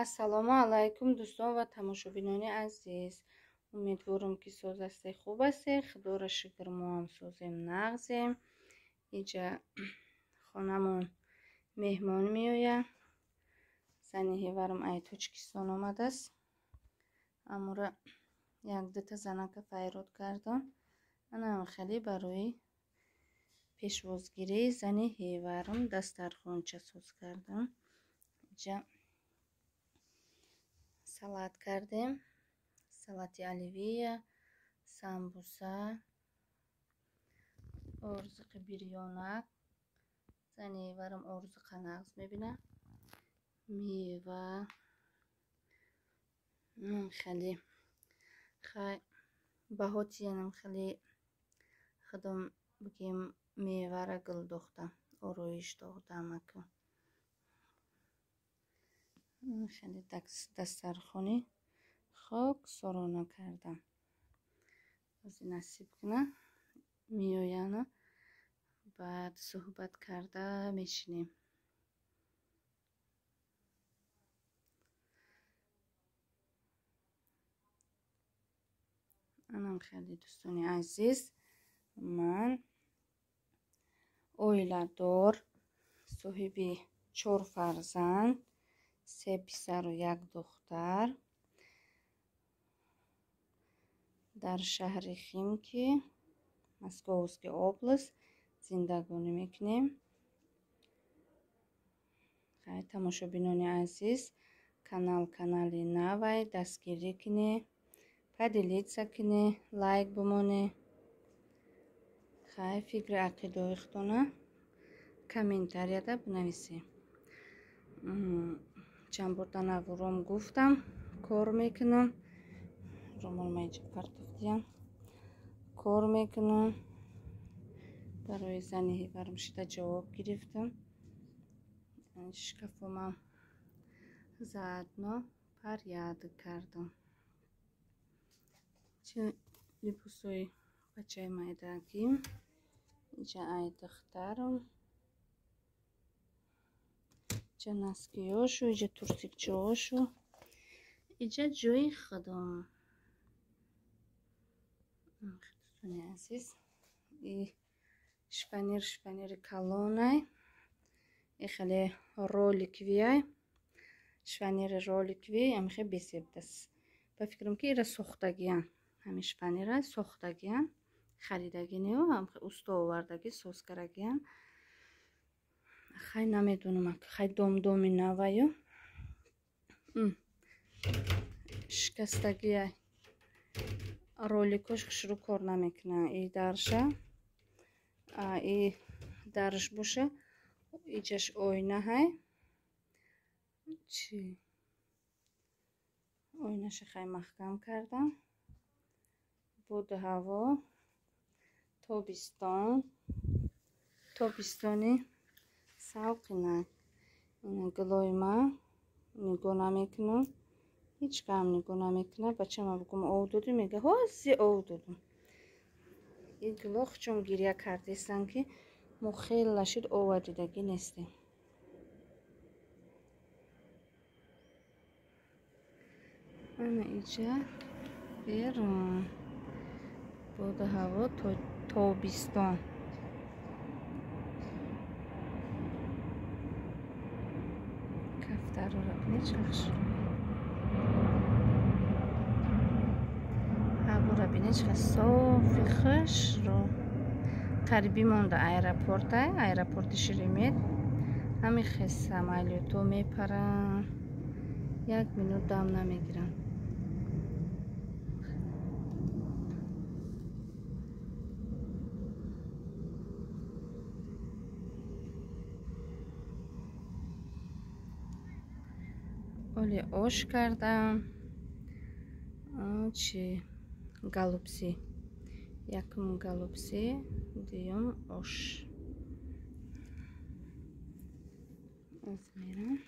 ассалому алайкум дӯстон ва тамошобинони азиз. Умедворам ки созасте хуб асте. Худора шукр мо ҳам созем нағзем. Иҷа хонамон меҳмон меояд. Зани ҳеварам ай Тоҷикистон омадааст. Амура як дута занака файрод кардам. Анам хеле барои пешвозгирии зани ҳеварам дастархонча соз кардам. Иҷа салат кардем. Салати оливия, самбуса, орзиқи бирёнак. Зани ҳеварам орзиқа нағз мебинад. Мева. Хеле баҳотиянам хеле худам бигем мевара гул дохта ороиш додам аку. Хеле дастархони хок сорона кардам. Ози насиб куна меояна баъд суҳбат карда мешинем. Анам хеле дӯстони азиз, ман оиладор, соҳиби 4 фарзанд, 3 писару 1 духтар дар шаҳри Химки, Московский област зиндагонӣ мекунем. Хай тамошобинони азиз, канали навай дастгирӣ кунед, поделиться кунед, лайк бимонед. Хай фикри ақидоихтона комментарияда бинависед. чанд бор данавором гуфтам кор мекунам. ромолмайҷа партофтиям кор мекунам. барои зани ҳеварам шида ҷавоб гирифтам. шкафомам заодно порядок кардам. чӣ либосои бачаи майдагим. иҷа ай духтарам. иҷа носкиёшу, иҷа турсикчаошу, иҷа ҷои худам. дӯстони азиз, шпанири калонай. хеле роликвиай. шпанири роликви амхе бесебдаст. ба фикрам ки ира сохтагиян. ҳами шпанира сохтагиян. харидагинео амхе усто овардаги соз карагиян. хай намедонам ака хай домдоми наваю. шикастагияй. роликош хушру кор намекунад. И дарша, и дарш боша. иҷаш ойна ҳай. чӣ ойнаша хай маҳкам кардам. буд ҳаво тобистони савқинак. ина гулои ман нигоҳ намекунам. ҳеҷ кам нигоҳ намекунад. бачама бигӯм ов додӣ мега ҳози ов додум. ин гуло чун гирья кардестанд ки мо хела шуд ова дидагӣ нестем. ана иҷа берун буд ҳаво тобистон. кафтарора бинечахш ҳавора бинечха софи хушро. қарибӣ монда аэропорти Шеремет. ҳамин хес самолёто мепаранд. 1 минут дам намегиранд. оли ош кардам. чӣ галупси. якум галупси, дуюм ош. мерам.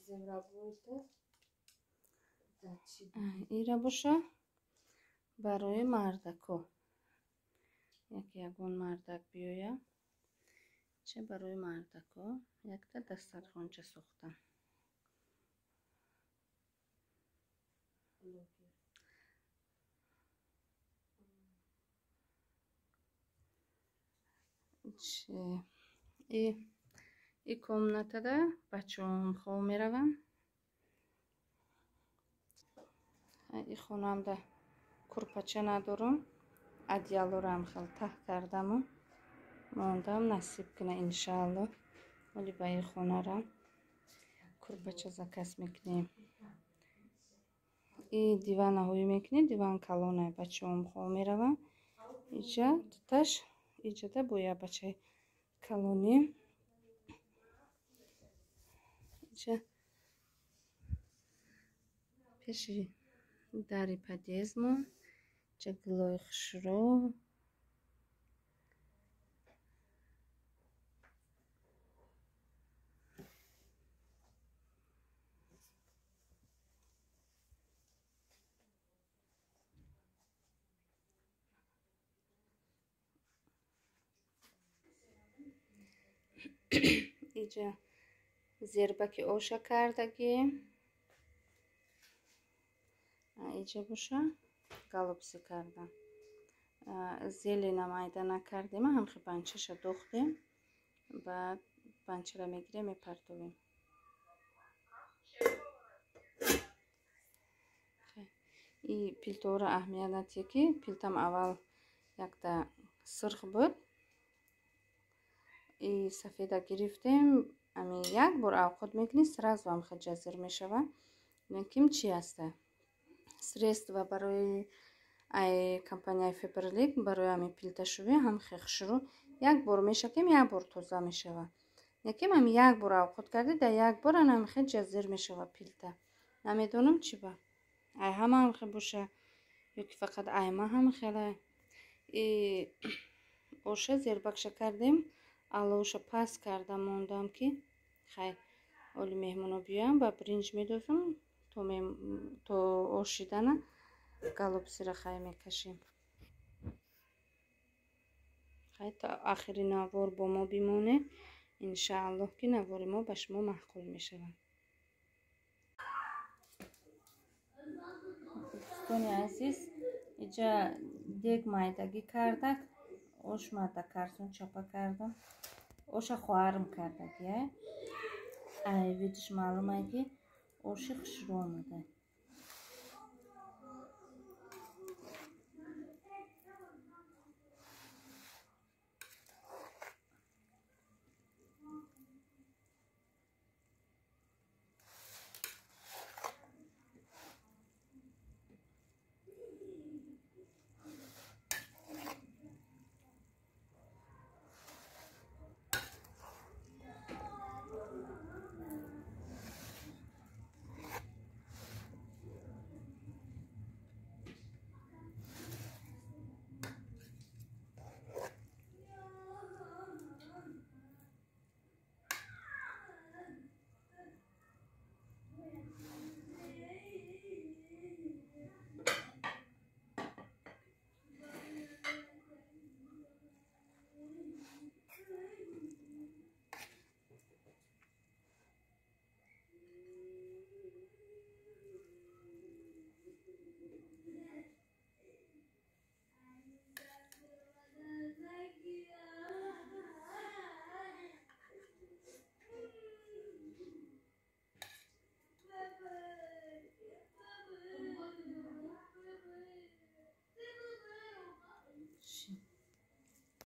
земработа ایره باشه برای مردکو ягон мардак биёя چه برای مردکو یک تا دسترخوانچه ساختم ин комнатада бачаҳом хоб мераванд. ин хонамда курпача надорам, одеялорам хел таҳ кардаму мондам насиб кина иншаалло. вале ба ин хонарам курпача заказ мекунем. ин диванаҳои мекунем, диван калона бачаҳом хоб мераванд. иҷа туташ иҷада боя бачаи калони иҷа пеши дари подъездмо иҷа гилои хушро иҷа зербаки оша кардагим. иҷа боша галопси кардам. зелена майда накардем, ҳамхи банчаша дохтем. баъд банчара мегирем мепартовем. ин пилтора аҳамият надиҳад ки пилтам аввал якта сирх буд. ин сафеда гирифтем, ами як бор авқот мекунӣ сразу ҳамха ҷазир мешавад. ким чи аста средства барои ай компанияи Феберлик барои ами пилташӯвӣ ҳамхи хушрӯ як бор мешакем, як бор тоза мешавад. яким ами як бор авқот кардӣ дар як бор ҳамхи ҷазир мешавад пилта. намедонам чи ба ай ҳама ҳамхи боша ё ки фақат айма ҳамхела. оша зербакша кардем, алоша паст кардам мондам ки хай оли меҳмоно биёям ба бринҷ медозам то ошидана галопсира хай мекашем. хай то ахири навор бо мо бимонед иншааллоҳ ки навори мо ба шумо маҳқул мешавад. дӯстони азиз, иҷа дег майдагӣ кардак, ош мада карсон чапа кардам. оша хоҳарам кардагия ай видиш маълум ай ки оши хушрӯ омада.